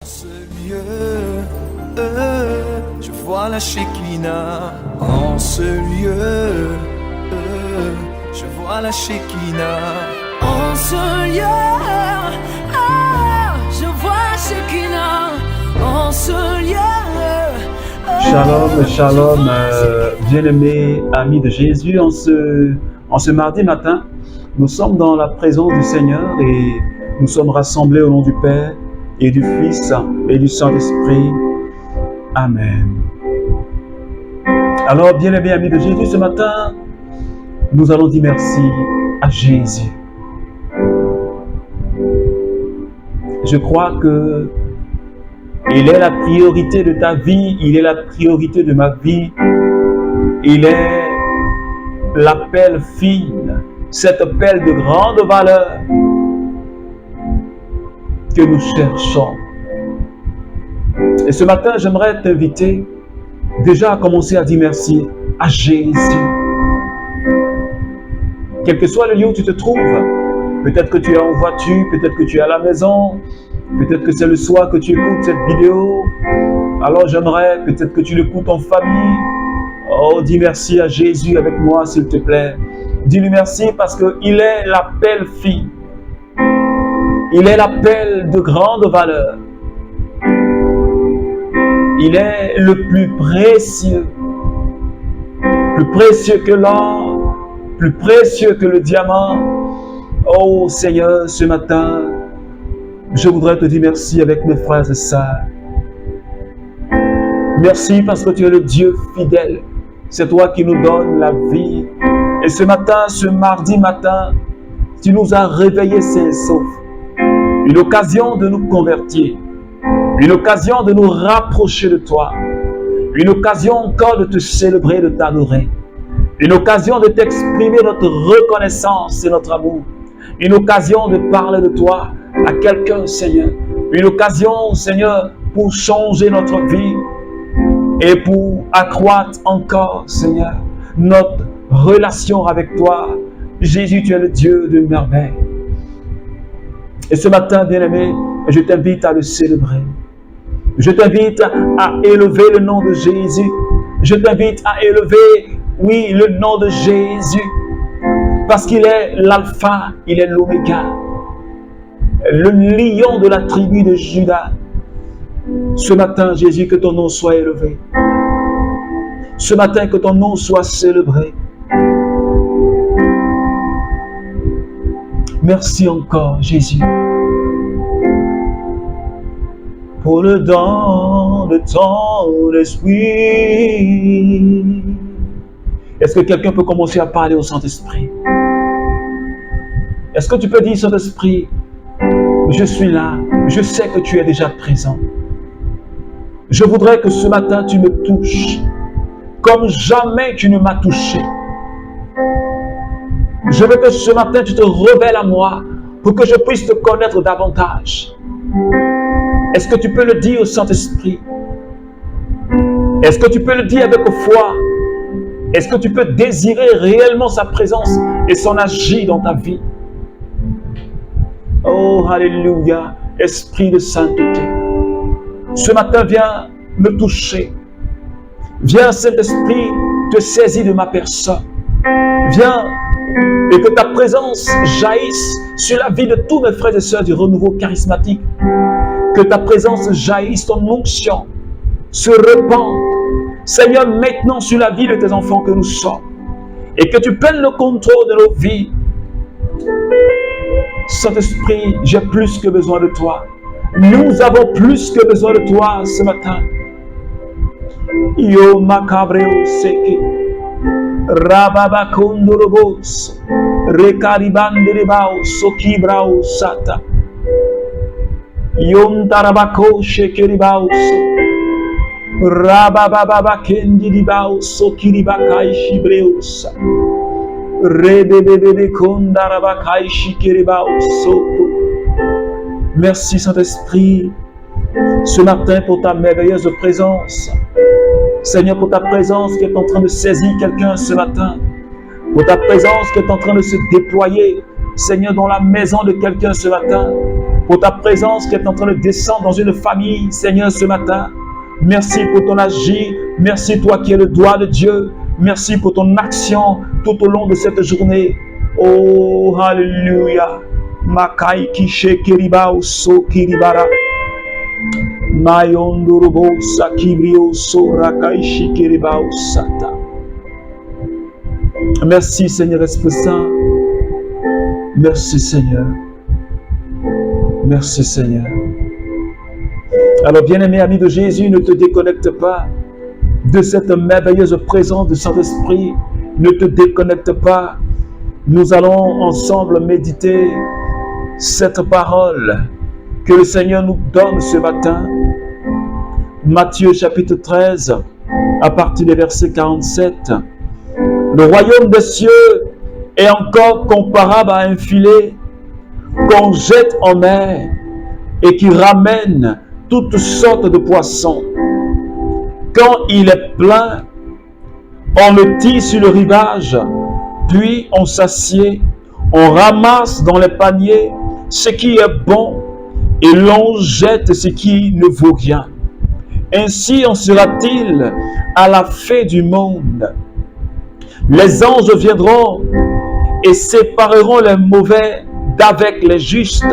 Ce lieu, je vois la Shekinah. En ce lieu, je vois la Shekinah. En ce lieu, je vois la Shekinah. En ce lieu. Shalom, shalom, bien-aimés amis de Jésus. En ce mardi matin, nous sommes dans la présence du Seigneur et nous sommes rassemblés au nom du Père et du Fils et du Saint-Esprit. Amen. Alors, bien-aimés amis de Jésus, ce matin, nous allons dire merci à Jésus. Je crois que il est la priorité de ta vie, il est la priorité de ma vie. Il est l'appel fine, cet appel de grande valeur que nous cherchons. Et ce matin, j'aimerais t'inviter déjà à commencer à dire merci à Jésus. Quel que soit le lieu où tu te trouves, peut-être que tu es en voiture, peut-être que tu es à la maison, peut-être que c'est le soir que tu écoutes cette vidéo. Alors j'aimerais peut-être que tu l'écoutes en famille. Oh, dis merci à Jésus avec moi, s'il te plaît. Dis-lui merci parce qu'il est l'appel fine. Il est l'appel de grande valeur. Il est le plus précieux que l'or, plus précieux que le diamant. Oh Seigneur, ce matin, je voudrais te dire merci avec mes frères et sœurs. Merci parce que tu es le Dieu fidèle. C'est toi qui nous donnes la vie. Et ce matin, ce mardi matin, tu nous as réveillés sains et saufs. Une occasion de nous convertir. Une occasion de nous rapprocher de toi. Une occasion encore de te célébrer, de t'adorer. Une occasion de t'exprimer notre reconnaissance et notre amour. Une occasion de parler de toi à quelqu'un, Seigneur. Une occasion, Seigneur, pour changer notre vie et pour accroître encore, Seigneur, notre relation avec toi. Jésus, tu es le Dieu de merveille. Et ce matin, bien-aimé, je t'invite à le célébrer. Je t'invite à élever le nom de Jésus. Je t'invite à élever, oui, le nom de Jésus. Parce qu'il est l'alpha, il est l'oméga. Le lion de la tribu de Juda. Ce matin, Jésus, que ton nom soit élevé. Ce matin, que ton nom soit célébré. Merci encore, Jésus, pour le don de ton esprit. Est-ce que quelqu'un peut commencer à parler au Saint-Esprit? Est-ce que tu peux dire, Saint-Esprit, je suis là, je sais que tu es déjà présent. Je voudrais que ce matin tu me touches comme jamais tu ne m'as touché. Je veux que ce matin tu te révèles à moi pour que je puisse te connaître davantage. Est-ce que tu peux le dire au Saint-Esprit? Est-ce que tu peux le dire avec foi? Est-ce que tu peux désirer réellement sa présence et son agir dans ta vie? Oh, alléluia, Esprit de sainteté. Ce matin, viens me toucher. Viens, Saint-Esprit, te saisir de ma personne. Viens et que ta présence jaillisse sur la vie de tous mes frères et sœurs du renouveau charismatique. Que ta présence jaillisse, ton onction se répande, Seigneur, maintenant sur la vie de tes enfants que nous sommes. Et que tu prennes le contrôle de nos vies. Saint-Esprit, j'ai plus que besoin de toi. Nous avons plus que besoin de toi ce matin. Yo macabreo seke. Rababa kondorobos. Rekaribanderebao sokibrao sata. Yom tarabako shekeribao so. Rababa kendibao sokiribakai shibreo sa. Rebebebe kondarabakai shikeribao soto. Merci Saint-Esprit, ce matin pour ta merveilleuse présence. Seigneur, pour ta présence qui est en train de saisir quelqu'un ce matin. Pour ta présence qui est en train de se déployer, Seigneur, dans la maison de quelqu'un ce matin. pour ta présence qui est en train de descendre dans une famille, Seigneur, ce matin. Merci pour ton agir. Merci, toi qui es le doigt de Dieu. Merci pour ton action tout au long de cette journée. Oh, Alléluia. Makai kishe kiribao so kiribara. Mayondurubo sakibrio so rakaishi kiribao sata. Merci, Seigneur Esprit Saint. Merci, Seigneur. Merci, Seigneur. Alors, bien-aimé ami de Jésus, ne te déconnecte pas de cette merveilleuse présence du Saint-Esprit. Ne te déconnecte pas. Nous allons ensemble méditer cette parole que le Seigneur nous donne ce matin. Matthieu chapitre 13, à partir des versets 47. Le royaume des cieux est encore comparable à un filet qu'on jette en mer et qui ramène toutes sortes de poissons. Quand il est plein, on le tire sur le rivage, puis on s'assied, on ramasse dans les paniers ce qui est bon et l'on jette ce qui ne vaut rien. Ainsi en sera-t-il à la fin du monde. Les anges viendront et sépareront les mauvais d'avec les justes,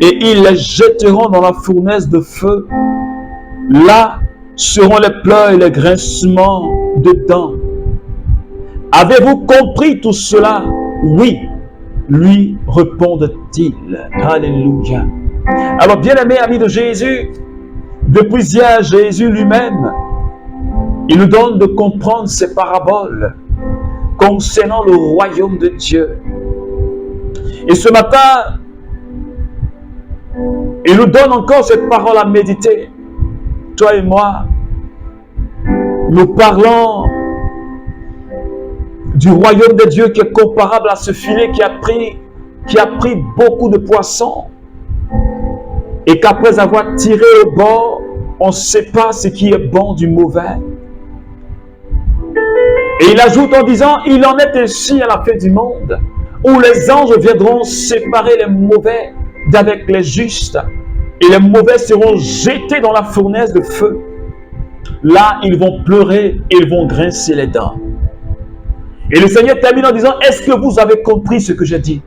et ils les jetteront dans la fournaise de feu. Là seront les pleurs et les grincements de dents. Avez-vous compris tout cela? Oui, lui répondent-ils. Alléluia. Alors, bien-aimés amis de Jésus, depuis hier, Jésus lui-même, il nous donne de comprendre ces paraboles concernant le royaume de Dieu. Et ce matin, il nous donne encore cette parole à méditer. Toi et moi, nous parlons du royaume de Dieu qui est comparable à ce filet qui a pris beaucoup de poissons. Et qu'après avoir tiré au bord, on sépare ce qui est bon du mauvais. Et il ajoute en disant, il en est ainsi à la fin du monde, où les anges viendront séparer les mauvais d'avec les justes, et les mauvais seront jetés dans la fournaise de feu. Là, ils vont pleurer et ils vont grincer les dents. Et le Seigneur termine en disant, est-ce que vous avez compris ce que j'ai dit?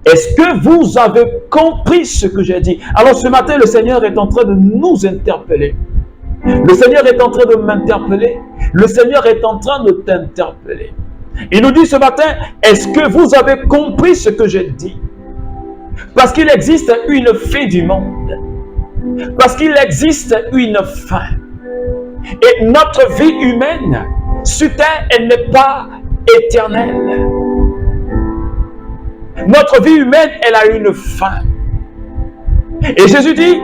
Est-ce que vous avez compris ce que j'ai dit? Alors ce matin, le Seigneur est en train de nous interpeller. Le Seigneur est en train de m'interpeller. Le Seigneur est en train de t'interpeller. Il nous dit ce matin, est-ce que vous avez compris ce que j'ai dit? Parce qu'il existe une fin du monde. Parce qu'il existe une fin. Et notre vie humaine, sur terre, elle n'est pas éternelle. Notre vie humaine, elle a une fin. Et Jésus dit,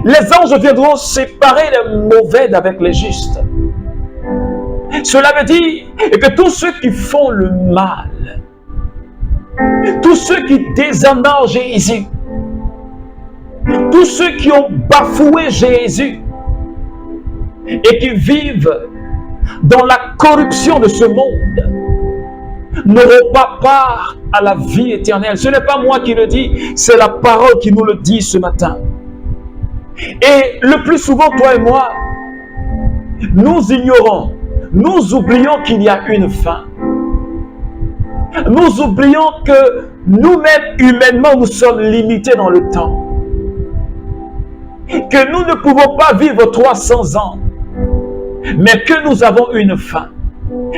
les anges viendront séparer les mauvais d'avec les justes. Cela veut dire que tous ceux qui font le mal, tous ceux qui déshonorent Jésus, tous ceux qui ont bafoué Jésus et qui vivent dans la corruption de ce monde, n'auront pas part à la vie éternelle. Ce n'est pas moi qui le dis, c'est la parole qui nous le dit ce matin. Et le plus souvent, toi et moi, nous ignorons, nous oublions qu'il y a une fin. Nous oublions que nous-mêmes, humainement, nous sommes limités dans le temps. Que nous ne pouvons pas vivre 300 ans, mais que nous avons une fin.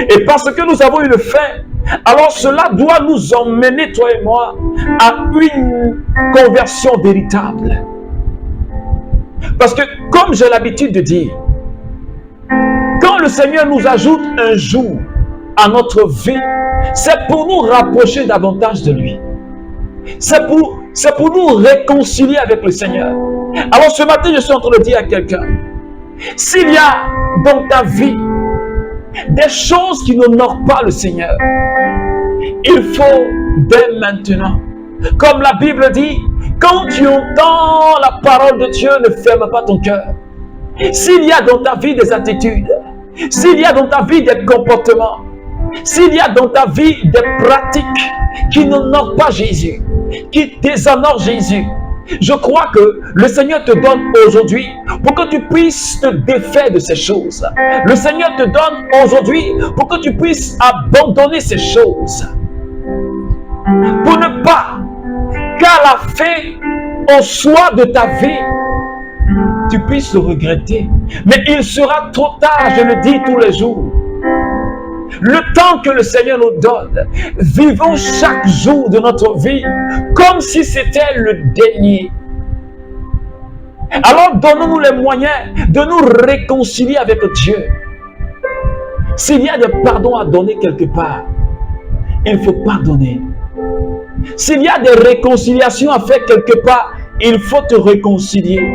Et parce que nous avons une fin, alors cela doit nous emmener, toi et moi, à une conversion véritable. Parce que, comme j'ai l'habitude de dire, quand le Seigneur nous ajoute un jour à notre vie, c'est pour nous rapprocher davantage de lui. C'est pour nous réconcilier avec le Seigneur. Alors ce matin, je suis en train de dire à quelqu'un, s'il y a dans ta vie des choses qui n'honorent pas le Seigneur, il faut dès maintenant, comme la Bible dit, quand tu entends la parole de Dieu, ne ferme pas ton cœur. S'il y a dans ta vie des attitudes, s'il y a dans ta vie des comportements, s'il y a dans ta vie des pratiques qui n'honorent pas Jésus, qui déshonore Jésus. Je crois que le Seigneur te donne aujourd'hui pour que tu puisses te défaire de ces choses. Le Seigneur te donne aujourd'hui pour que tu puisses abandonner ces choses. Pour ne pas qu'à la fin, au soir de ta vie, tu puisses le regretter. Mais il sera trop tard, je le dis tous les jours. Le temps que le Seigneur nous donne, vivons chaque jour de notre vie comme si c'était le dernier. Alors donnons-nous les moyens de nous réconcilier avec Dieu. S'il y a des pardons à donner quelque part, il faut pardonner. S'il y a des réconciliations à faire quelque part, il faut te réconcilier.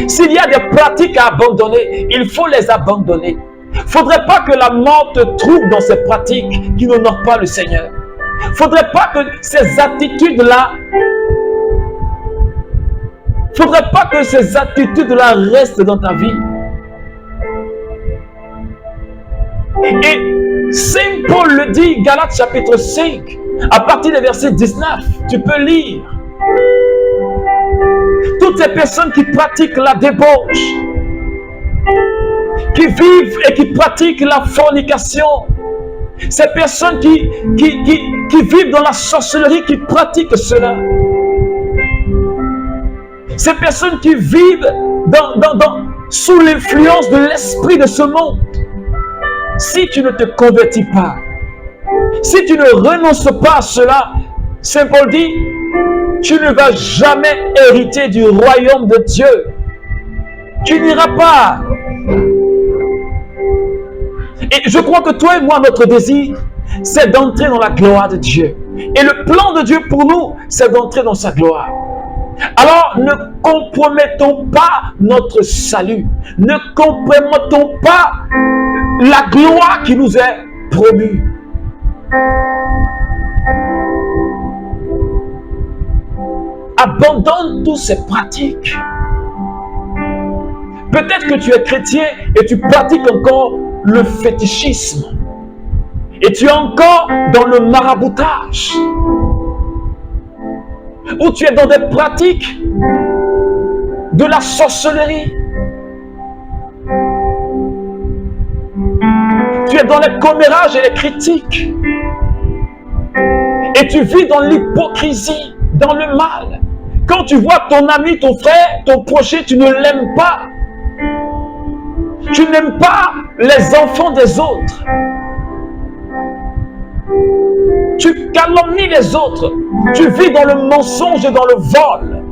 S'il y a des pratiques à abandonner, il faut les abandonner. Il ne faudrait pas que la mort te trouve dans ces pratiques qui n'honorent pas le Seigneur. Il ne faudrait pas que ces attitudes-là, restent dans ta vie. Et Saint Paul le dit, Galates chapitre 5, à partir du verset 19, tu peux lire. Toutes ces personnes qui pratiquent la débauche, qui vivent et qui pratiquent la fornication, ces personnes qui vivent dans la sorcellerie, qui pratiquent cela, ces personnes qui vivent sous l'influence de l'esprit de ce monde, si tu ne te convertis pas, si tu ne renonces pas à cela, Saint Paul dit, tu ne vas jamais hériter du royaume de Dieu. Tu n'iras pas. Et je crois que toi et moi, notre désir, c'est d'entrer dans la gloire de Dieu. Et le plan de Dieu pour nous, c'est d'entrer dans sa gloire. Alors, ne compromettons pas notre salut. Ne compromettons pas la gloire qui nous est promue. Abandonne toutes ces pratiques. Peut-être que tu es chrétien et tu pratiques encore le fétichisme. Et tu es encore dans le maraboutage. Ou tu es dans des pratiques de la sorcellerie. Tu es dans les commérages et les critiques. Et tu vis dans l'hypocrisie, dans le mal. Quand tu vois ton ami, ton frère, ton prochain, tu ne l'aimes pas. Tu n'aimes pas les enfants des autres. Tu calomnies les autres. Tu vis dans le mensonge et dans le vol.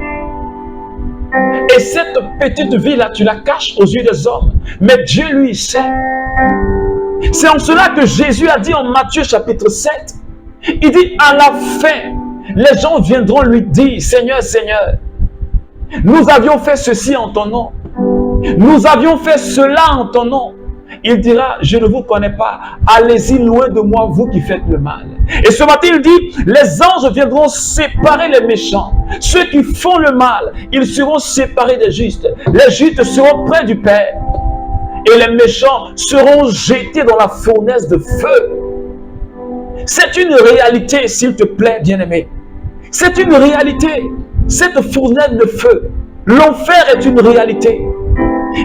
Et cette petite vie-là, tu la caches aux yeux des hommes. Mais Dieu, lui, sait. C'est en cela que Jésus a dit en Matthieu chapitre 7, il dit à la fin, les gens viendront lui dire, Seigneur, Seigneur, nous avions fait ceci en ton nom. Nous avions fait cela en ton nom. Il dira, je ne vous connais pas. Allez-y loin de moi, vous qui faites le mal. Et ce matin, il dit, les anges viendront séparer les méchants. Ceux qui font le mal, ils seront séparés des justes. Les justes seront près du Père. Et les méchants seront jetés dans la fournaise de feu. C'est une réalité, s'il te plaît, bien-aimé. C'est une réalité. Cette fournaise de feu. L'enfer est une réalité.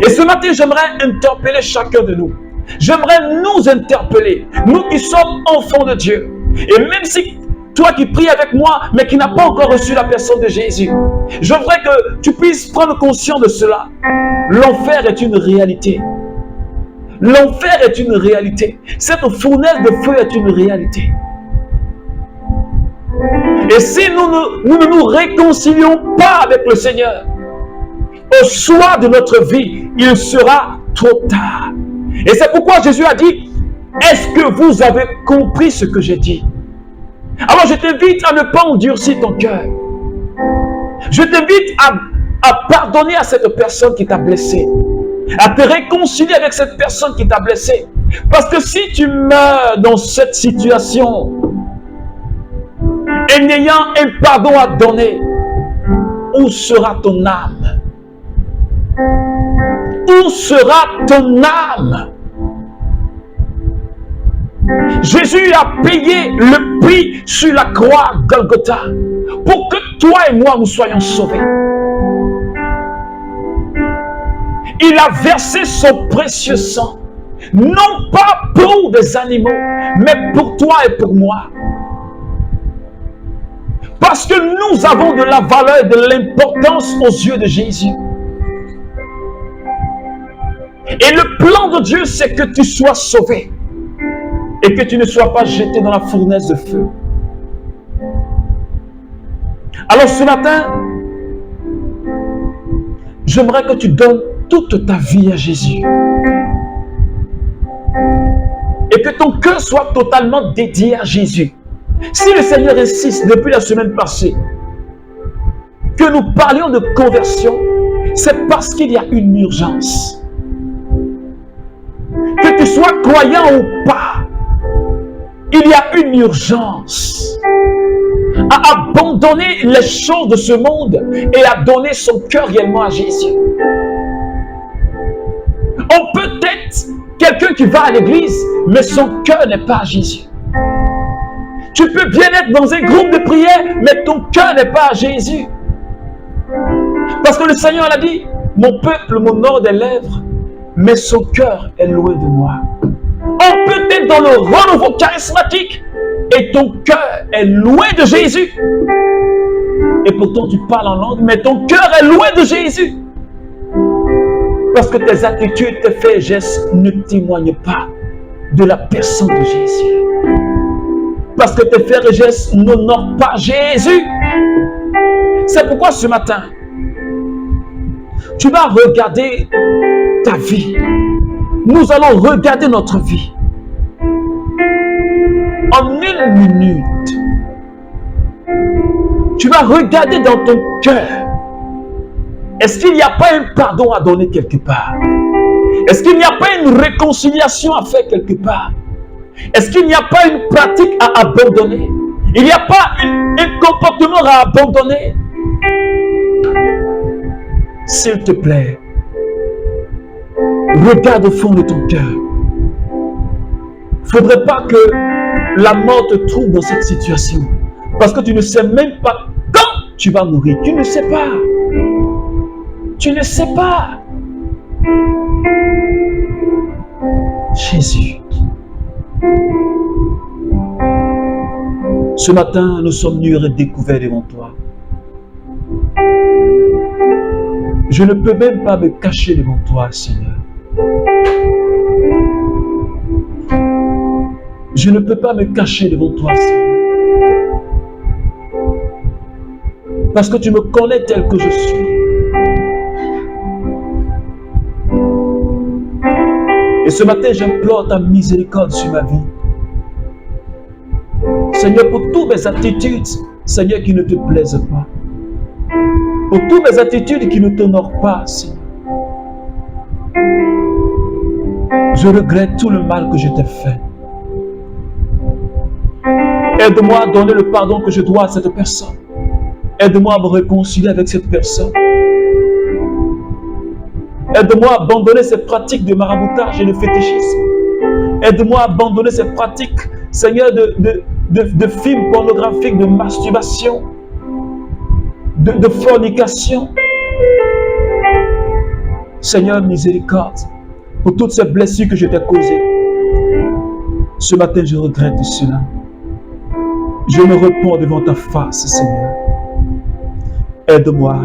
Et ce matin, j'aimerais interpeller chacun de nous. J'aimerais nous interpeller, nous qui sommes enfants de Dieu. Et même si toi qui pries avec moi, mais qui n'as pas encore reçu la personne de Jésus, je voudrais que tu puisses prendre conscience de cela. L'enfer est une réalité. L'enfer est une réalité. Cette fournaise de feu est une réalité. Et si nous ne nous réconcilions pas avec le Seigneur, au soir de notre vie, il sera trop tard. Et c'est pourquoi Jésus a dit, est-ce que vous avez compris ce que j'ai dit? Alors je t'invite à ne pas endurcir ton cœur. Je t'invite à pardonner à cette personne qui t'a blessé. À te réconcilier avec cette personne qui t'a blessé. Parce que si tu meurs dans cette situation et n'ayant un pardon à donner, où sera ton âme? Où sera ton âme? Jésus a payé le prix sur la croix Golgotha pour que toi et moi nous soyons sauvés. Il a versé son précieux sang, non pas pour des animaux, mais pour toi et pour moi. Parce que nous avons de la valeur et de l'importance aux yeux de Jésus. Et le plan de Dieu, c'est que tu sois sauvé et que tu ne sois pas jeté dans la fournaise de feu. Alors ce matin, j'aimerais que tu donnes toute ta vie à Jésus. Et que ton cœur soit totalement dédié à Jésus. Si le Seigneur insiste depuis la semaine passée que nous parlions de conversion, c'est parce qu'il y a une urgence. Que tu sois croyant ou pas, il y a une urgence à abandonner les choses de ce monde et à donner son cœur réellement à Jésus. On peut être quelqu'un qui va à l'église, mais son cœur n'est pas à Jésus. Tu peux bien être dans un groupe de prière, mais ton cœur n'est pas à Jésus. Parce que le Seigneur a dit, mon peuple m'honore des lèvres, mais son cœur est loin de moi. On peut être dans le renouveau charismatique et ton cœur est loin de Jésus. Et pourtant tu parles en langue, mais ton cœur est loin de Jésus. Parce que tes attitudes, tes faits et gestes ne témoignent pas de la personne de Jésus. Parce que tes faits et gestes n'honorent pas Jésus. C'est pourquoi ce matin, tu vas regarder ta vie. Nous allons regarder notre vie. En une minute, tu vas regarder dans ton cœur. Est-ce qu'il n'y a pas un pardon à donner quelque part? Est-ce qu'il n'y a pas une réconciliation à faire quelque part? Est-ce qu'il n'y a pas une pratique à abandonner? Il n'y a pas un comportement à abandonner? S'il te plaît, regarde au fond de ton cœur. Il ne faudrait pas que la mort te trouve dans cette situation. Parce que tu ne sais même pas quand tu vas mourir. Tu ne sais pas. Tu ne sais pas. Jésus. Ce matin, nous sommes nus et découverts devant toi. Je ne peux même pas me cacher devant toi, Seigneur. Je ne peux pas me cacher devant toi, Seigneur. Parce que tu me connais tel que je suis. Et ce matin, j'implore ta miséricorde sur ma vie. Seigneur, pour toutes mes attitudes, Seigneur, qui ne te plaisent pas. Pour toutes mes attitudes qui ne t'honorent pas, Seigneur. Je regrette tout le mal que je t'ai fait. Aide-moi à donner le pardon que je dois à cette personne. Aide-moi à me réconcilier avec cette personne. Aide-moi à abandonner ces pratiques de maraboutage et de fétichisme. Aide-moi à abandonner ces pratiques, Seigneur, de films pornographiques, de masturbation, de fornication. Seigneur, miséricorde, pour toutes ces blessures que je t'ai causées. Ce matin, je regrette cela. Je me repens devant ta face, Seigneur. Aide-moi.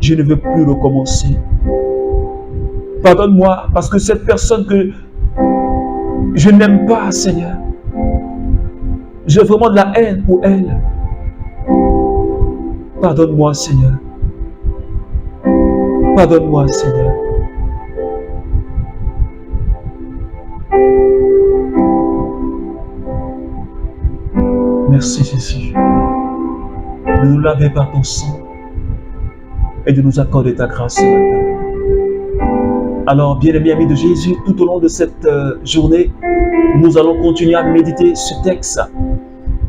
Je ne veux plus recommencer. Pardonne-moi parce que cette personne que je n'aime pas, Seigneur, j'ai vraiment de la haine pour elle. Pardonne-moi, Seigneur. Pardonne-moi, Seigneur. Merci, Jésus, de nous laver par ton sang et de nous accorder ta grâce ce matin. Alors, bien-aimés amis de Jésus, tout au long de cette journée, nous allons continuer à méditer ce texte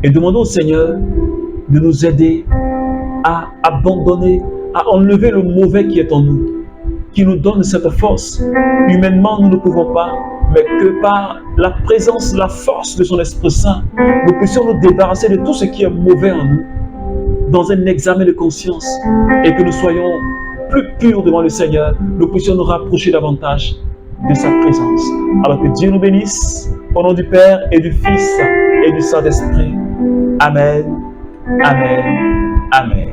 et demander au Seigneur de nous aider à abandonner, à enlever le mauvais qui est en nous, qui nous donne cette force. Humainement, nous ne pouvons pas, mais que par la présence, la force de son Esprit Saint, nous puissions nous débarrasser de tout ce qui est mauvais en nous dans un examen de conscience et que nous soyons plus purs devant le Seigneur, nous puissions nous rapprocher davantage de sa présence. Alors que Dieu nous bénisse, au nom du Père et du Fils et du Saint-Esprit. Amen, amen, amen.